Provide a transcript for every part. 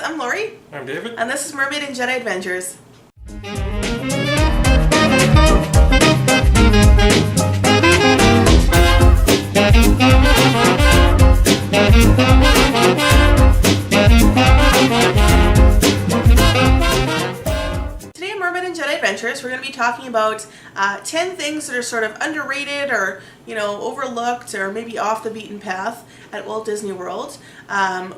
I'm Lori. I'm David. And this is Mermaid and Jedi Adventures. Today in Mermaid and Jedi Adventures, we're going to be talking about 10 things that are sort of underrated or, overlooked or maybe off the beaten path at Walt Disney World.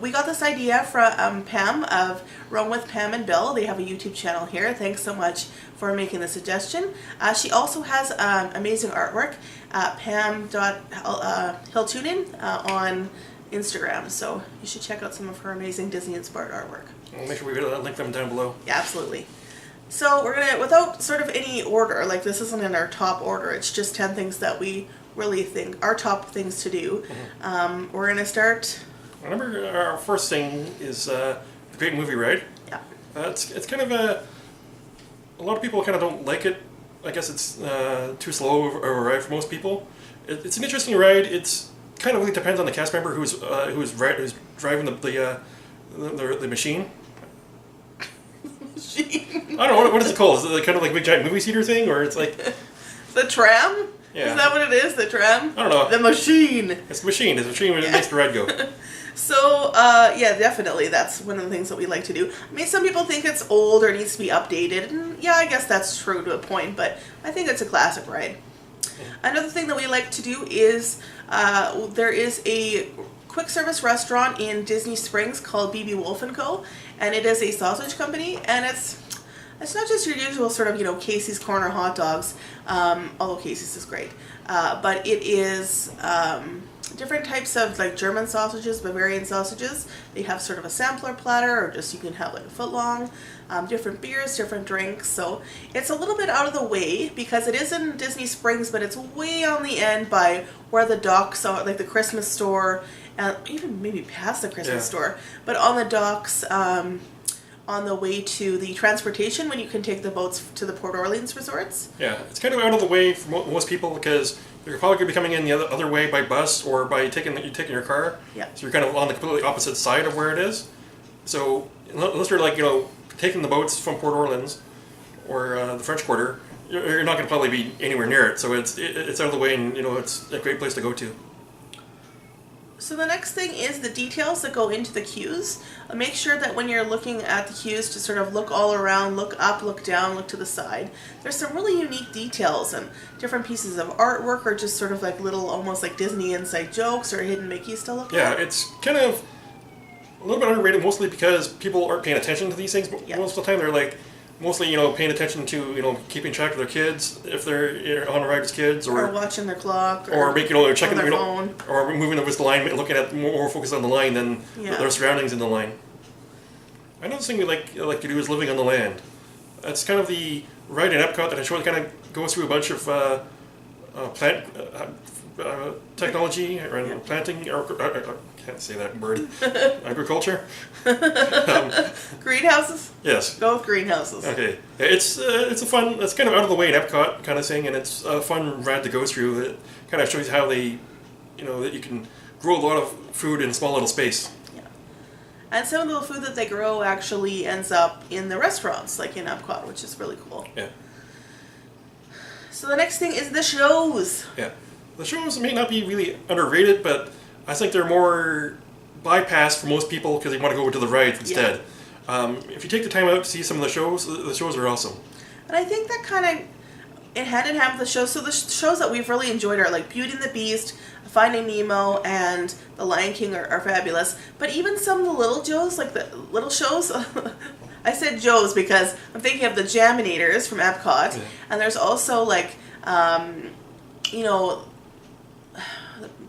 We got this idea from Pam of Roam with Pam and Bill. They have a YouTube channel here. Thanks so much for making the suggestion. She also has amazing artwork, pam.hilltunin on Instagram. So you should check out some of her amazing Disney-inspired artwork. We'll make sure we link them down below. Yeah, absolutely. So we're going to, without sort of any order, like this isn't in our top order, it's just 10 things that we really think are top things to do. Mm-hmm. We're going to start... I remember our first thing is the Great Movie Ride. Yeah. It's kind of a lot of people kind of don't like it. I guess it's too slow of a ride for most people. It's an interesting ride. It's kind of really depends on the cast member who's driving the machine. I don't know, what is it called? Is it kind of like a big giant movie theater thing, or it's like... The tram? Yeah. Is that what it is, the tram? I don't know. The machine. It's the machine. It's the machine when it makes the ride go. So, yeah, definitely that's one of the things that we like to do. I mean, some people think it's old or needs to be updated, and yeah, I guess that's true to a point, but I think it's a classic ride. Another thing that we like to do is there is a quick service restaurant in Disney Springs called B.B. Wolf & Co. And it is a sausage company, and it's not just your usual sort of, Casey's Corner hot dogs, although Casey's is great, but it is different types of like German sausages, Bavarian sausages. They have sort of a sampler platter, or just you can have like a foot long, different beers, different drinks. So it's a little bit out of the way because it is in Disney Springs, but it's way on the end by where the docks are, like the Christmas store, and even maybe past the Christmas store, but on the docks, on the way to the transportation when you can take the boats to the Port Orleans resorts. Yeah, it's kind of out of the way for most people because you're probably going to be coming in the other way by bus or by taking your car. Yeah. So you're kind of on the completely opposite side of where it is. So unless you're like, taking the boats from Port Orleans or the French Quarter, you're not going to probably be anywhere near it. So it's out of the way, and it's a great place to go to. So the next thing is the details that go into the queues. Make sure that when you're looking at the queues to sort of look all around, look up, look down, look to the side. There's some really unique details and different pieces of artwork, or just sort of like little, almost like Disney inside jokes or hidden Mickeys to look at. Yeah, it's kind of a little bit underrated, mostly because people aren't paying attention to these things. Yeah. Most of the time they're like mostly, paying attention to, keeping track of their kids, if they're on a ride as kids, or watching their clock, or checking their phone, or moving over the line, looking at more focused on the line than their surroundings in the line. Another thing we like to do is living on the land. That's kind of the ride in Epcot that I showed. Kind of goes through a bunch of plant technology and planting. I can't say that word. Agriculture. Greenhouses? Yes. Go with greenhouses. Okay. It's a fun, it's kind of out of the way in Epcot kind of thing, and it's a fun ride to go through. It kind of shows how they, that you can grow a lot of food in a small little space. Yeah. And some of the food that they grow actually ends up in the restaurants, like in Epcot, which is really cool. Yeah. So the next thing is the shows. Yeah. The shows may not be really underrated, but I think they're more bypassed for most people because they want to go to the rides instead. Yeah. If you take the time out to see some of the shows are awesome. And I think that kind of hand in hand with the shows. So the shows that we've really enjoyed are like Beauty and the Beast, Finding Nemo, and The Lion King are fabulous. But even some of the little shows, like the little shows, I said Joe's because I'm thinking of the Jaminators from Epcot, and there's also like,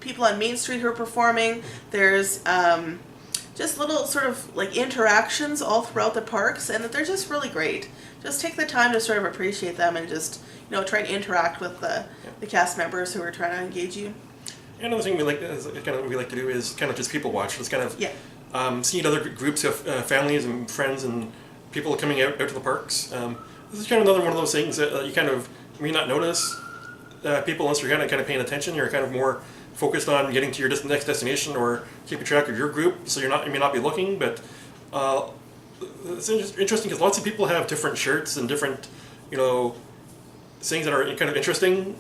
people on Main Street who are performing. There's just little sort of like interactions all throughout the parks, and they're just really great. Just take the time to sort of appreciate them and just try and interact with the cast members who are trying to engage you. Another thing we like to do is kind of just people watch. It's kind of seeing other groups of families and friends and people coming out to the parks. This is kind of another one of those things that you kind of may not notice people unless you're kind of paying attention. You're kind of more focused on getting to your next destination or keeping track of your group, so you may not be looking. But it's interesting because lots of people have different shirts and different, things that are kind of interesting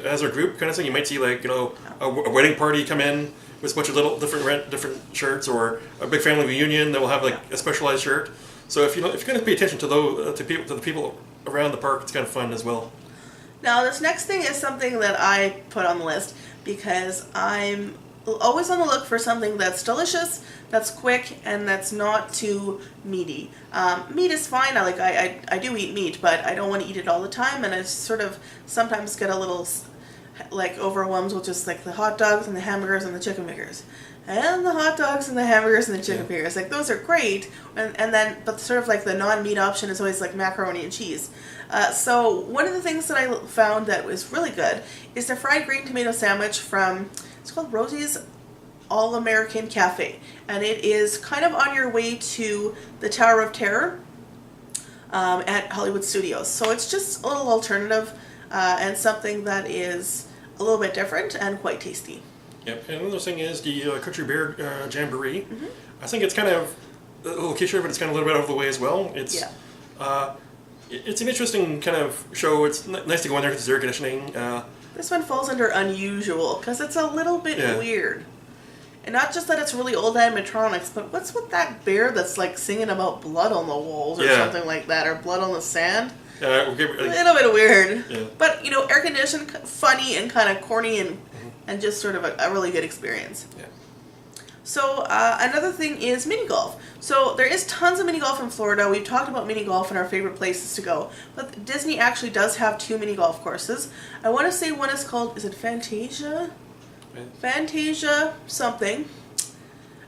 as a group kind of thing. You might see like, a wedding party come in with a bunch of little different shirts, or a big family reunion that will have like a specialized shirt. So if you're going to pay attention to those to the people around the park, it's kind of fun as well. Now this next thing is something that I put on the list because I'm always on the look for something that's delicious, that's quick, and that's not too meaty. Meat is fine. I do eat meat, but I don't want to eat it all the time, and I sort of sometimes get a little like overwhelmed with just like the hot dogs and the hamburgers and the chicken fingers. And the hot dogs and the hamburgers and the chicken fingers. Like, those are great. And then, but sort of like the non-meat option is always like macaroni and cheese. So one of the things that I found that was really good is the fried green tomato sandwich from, it's called Rosie's All-American Cafe. And it is kind of on your way to the Tower of Terror at Hollywood Studios. So it's just a little alternative and something that is a little bit different and quite tasty. Yep, and another thing is the Country Bear Jamboree. Mm-hmm. I think it's kind of the location of it is kind of a little bit out of the way as well. It's it's an interesting kind of show. It's nice to go in there because there's air conditioning. This one falls under unusual because it's a little bit weird, and not just that it's really old animatronics, but what's with that bear that's like singing about blood on the walls or something like that, or blood on the sand? A little bit weird, but air conditioned, funny, and kind of corny and just sort of a really good experience. Yeah. So another thing is mini golf. So there is tons of mini golf in Florida. We've talked about mini golf and our favorite places to go. But Disney actually does have 2 mini golf courses. I want to say one is called, is it Fantasia? Fantasia something.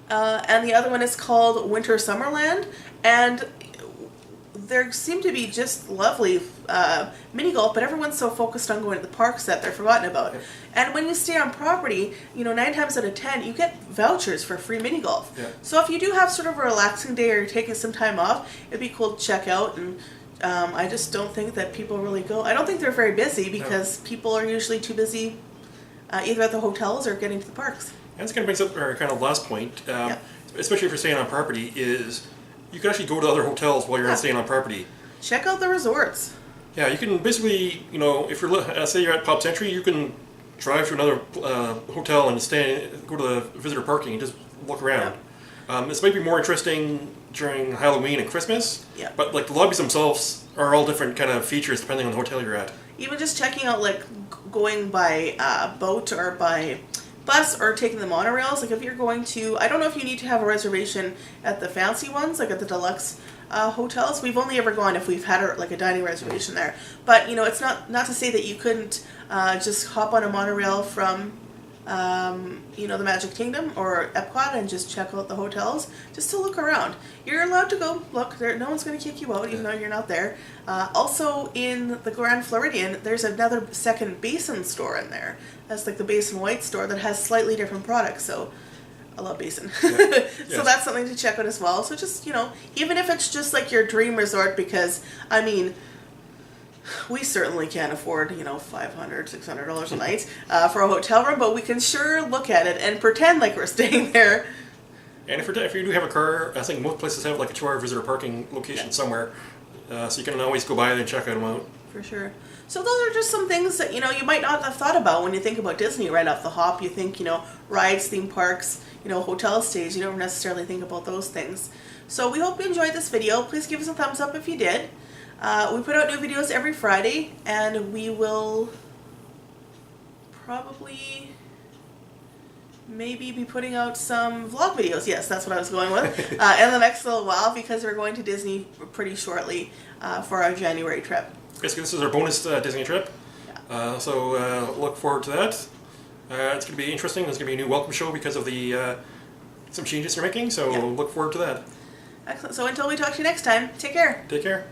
And the other one is called Winter Summerland. And there seem to be just lovely mini golf, but everyone's so focused on going to the parks that they're forgotten about. Yeah. And when you stay on property, 9 times out of 10, you get vouchers for free mini golf. Yeah. So if you do have sort of a relaxing day or you're taking some time off, it'd be cool to check out. And I just don't think that people really go. I don't think they're very busy because people are usually too busy either at the hotels or getting to the parks. And this kind of brings up our kind of last point, especially if you're staying on property, is you can actually go to other hotels while you're staying on property. Check out the resorts. Yeah, you can basically, if you're, say you're at Pop Century, you can drive to another hotel and go to the visitor parking and just look around. Yeah. This might be more interesting during Halloween and Christmas, but like the lobbies themselves are all different kind of features depending on the hotel you're at. Even just checking out like going by boat or by bus or taking the monorails. Like if you're going to, I don't know if you need to have a reservation at the fancy ones, like at the deluxe hotels. We've only ever gone if we've had a dining reservation there. But it's not to say that you couldn't just hop on a monorail from the Magic Kingdom or Epcot and just check out the hotels just to look around. You're allowed to go look there. No one's going to kick you out even though you're not there. Also in the Grand Floridian, there's another second Basin store in there. That's like the Basin White store that has slightly different products. So I love Basin. So that's something to check out as well. So just, even if it's just like your dream resort, because we certainly can't afford, $500, $600 a night for a hotel room, but we can sure look at it and pretend like we're staying there. And if you do have a car, I think most places have like a 2-hour visitor parking location somewhere, so you can always go by and check them out. For sure. So those are just some things that, you might not have thought about when you think about Disney right off the hop. You think, rides, theme parks, hotel stays. You don't necessarily think about those things. So we hope you enjoyed this video. Please give us a thumbs up if you did. We put out new videos every Friday, and we will probably maybe be putting out some vlog videos. Yes, that's what I was going with. In the next little while, because we're going to Disney pretty shortly for our January trip. Basically, this is our bonus Disney trip. Yeah. So look forward to that. It's going to be interesting. There's going to be a new welcome show because of the some changes they're making. So look forward to that. Excellent. So until we talk to you next time, take care. Take care.